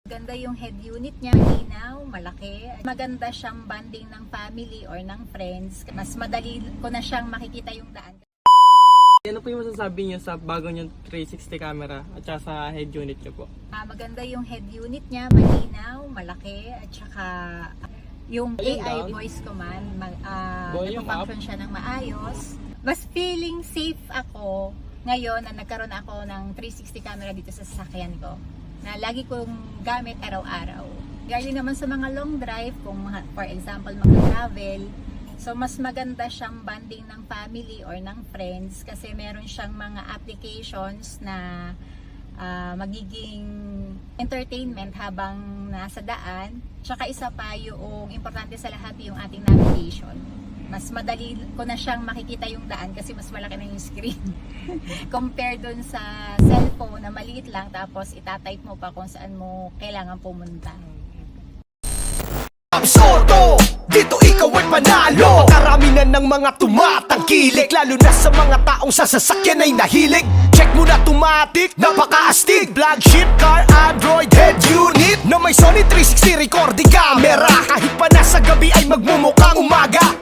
Maganda yung head unit niya, linaw, malaki. Maganda siyang bonding ng family or ng friends. Mas madali ko na siyang makikita yung daan. Ano po yung masasabi niyo sa bago niyong 360 camera at saka sa head unit niyo po? Maganda yung head unit niya, malinaw, malaki, at saka yung AI voice command, nag-function siya ng maayos. Mas feeling safe ako ngayon na nagkaroon ako ng 360 camera dito sa sasakyan ko, na lagi kong gamit araw-araw. Lalo naman sa mga long drive, kung for example mag-travel, so mas maganda siyang bonding ng family or ng friends kasi meron siyang mga applications na magiging entertainment habang nasa daan. Tsaka isa pa yung importante sa lahat yung ating navigation. Mas madali ko na siyang makikita yung daan kasi mas malaki na yung screen. Compare dun sa cellphone na maliit lang tapos itatype mo pa kung saan mo kailangan pumunta. Sordo, dito ikaw ay panalo. Karami na ng mga tumatangkilik, lalo na sa mga taong sa sasakyan ay nahilig. Check mo na automatic, napaka-astig. Flagship car, Android head unit na may Sony 360 recording camera. Kahit pa nasa gabi ay magmumukhang umaga.